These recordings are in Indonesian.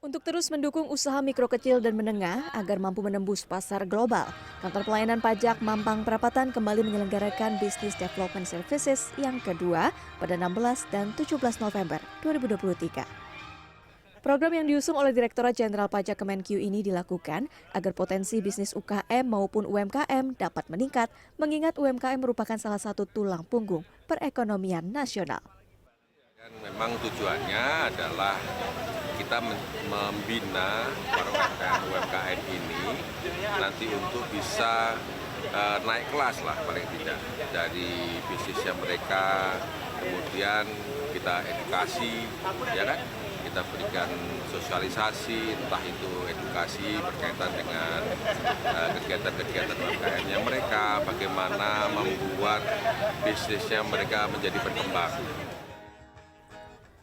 Untuk terus mendukung usaha mikro kecil dan menengah agar mampu menembus pasar global, Kantor Pelayanan Pajak Mampang Perapatan kembali menyelenggarakan Business Development Services yang kedua pada 16 dan 17 November 2023. Program yang diusung oleh Direktorat Jenderal Pajak Kemenkyu ini dilakukan agar potensi bisnis UKM maupun UMKM dapat meningkat, mengingat UMKM merupakan salah satu tulang punggung perekonomian nasional. Memang tujuannya adalah kita membina para UMKM ini nanti untuk bisa naik kelas lah paling tidak dari bisnisnya mereka, kemudian kita edukasi, ya kan? Kita berikan sosialisasi, entah itu edukasi berkaitan dengan kegiatan-kegiatan UMKM-nya mereka, bagaimana membuat bisnisnya mereka menjadi berkembang.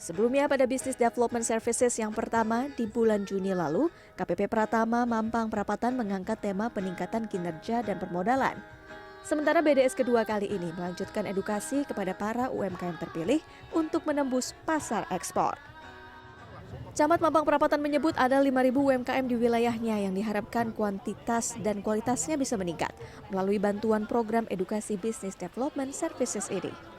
Sebelumnya pada Business Development Services yang pertama di bulan Juni lalu, KPP Pratama Mampang Perapatan mengangkat tema peningkatan kinerja dan permodalan. Sementara BDS kedua kali ini melanjutkan edukasi kepada para UMKM terpilih untuk menembus pasar ekspor. Camat Mampang Perapatan menyebut ada 5.000 UMKM di wilayahnya yang diharapkan kuantitas dan kualitasnya bisa meningkat melalui bantuan program edukasi Business Development Services ini.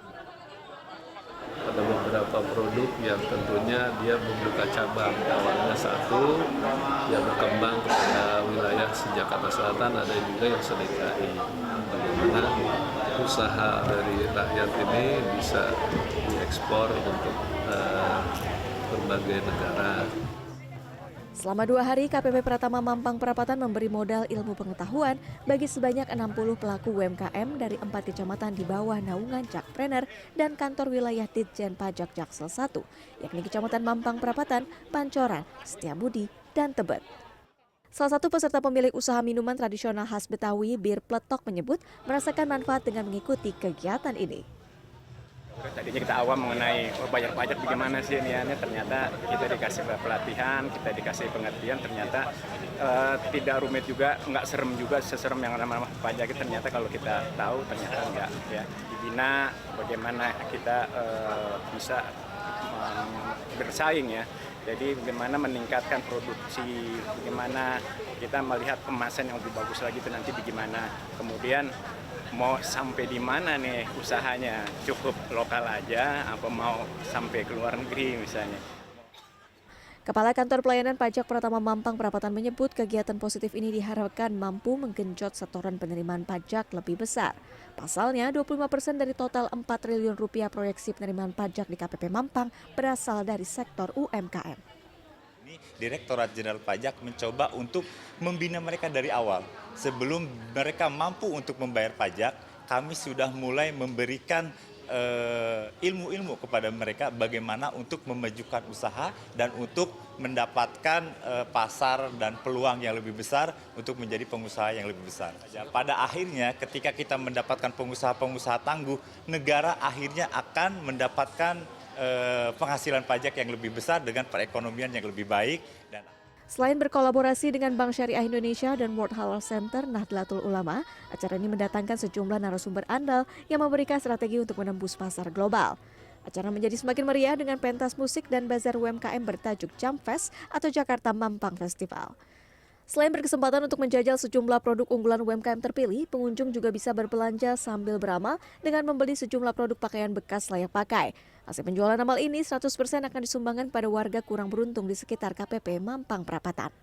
Ada beberapa produk yang tentunya dia membuka cabang. Awalnya satu, yang berkembang kepada wilayah Jakarta Selatan, ada juga yang seDKI. Bagaimana usaha dari rakyat ini bisa diekspor untuk berbagai negara. Selama 2 hari, KPP Pratama Mampang Perapatan memberi modal ilmu pengetahuan bagi sebanyak 60 pelaku UMKM dari 4 kecamatan di bawah naungan Jakpreneur dan kantor wilayah Ditjen Pajak Jaksel 1, yakni Kecamatan Mampang Perapatan, Pancoran, Setiabudi, dan Tebet. Salah satu peserta pemilik usaha minuman tradisional khas Betawi, Bir Pletok, menyebut merasakan manfaat dengan mengikuti kegiatan ini. Tadinya kita awam mengenai bayar pajak bagaimana sih niatnya, ternyata kita dikasih pelatihan, kita dikasih pengertian, ternyata tidak rumit juga, nggak serem juga seserem yang nama pajak. Ternyata kalau kita tahu ternyata enggak, ya dibina bagaimana kita bisa bersaing, ya. Jadi bagaimana meningkatkan produksi, bagaimana kita melihat kemasan yang lebih bagus lagi itu nanti bagaimana. Kemudian mau sampai di mana nih usahanya, cukup lokal aja apa mau sampai ke luar negeri misalnya. Kepala Kantor Pelayanan Pajak Pratama Mampang Perapatan menyebut kegiatan positif ini diharapkan mampu menggenjot setoran penerimaan pajak lebih besar. Pasalnya 25% dari total 4 triliun rupiah proyeksi penerimaan pajak di KPP Mampang berasal dari sektor UMKM. Direktorat Jenderal Pajak mencoba untuk membina mereka dari awal. Sebelum mereka mampu untuk membayar pajak, kami sudah mulai memberikan ilmu-ilmu kepada mereka bagaimana untuk memajukan usaha dan untuk mendapatkan pasar dan peluang yang lebih besar untuk menjadi pengusaha yang lebih besar. Pada akhirnya ketika kita mendapatkan pengusaha-pengusaha tangguh, negara akhirnya akan mendapatkan penghasilan pajak yang lebih besar dengan perekonomian yang lebih baik. Selain berkolaborasi dengan Bank Syariah Indonesia dan World Halal Center Nahdlatul Ulama, acara ini mendatangkan sejumlah narasumber andal yang memberikan strategi untuk menembus pasar global. Acara menjadi semakin meriah dengan pentas musik dan bazar UMKM bertajuk Jump Fest atau Jakarta Mampang Festival. Selain berkesempatan untuk menjajal sejumlah produk unggulan UMKM terpilih, pengunjung juga bisa berbelanja sambil beramal dengan membeli sejumlah produk pakaian bekas layak pakai. Hasil penjualan amal ini 100% akan disumbangkan pada warga kurang beruntung di sekitar KPP Mampang Perapatan.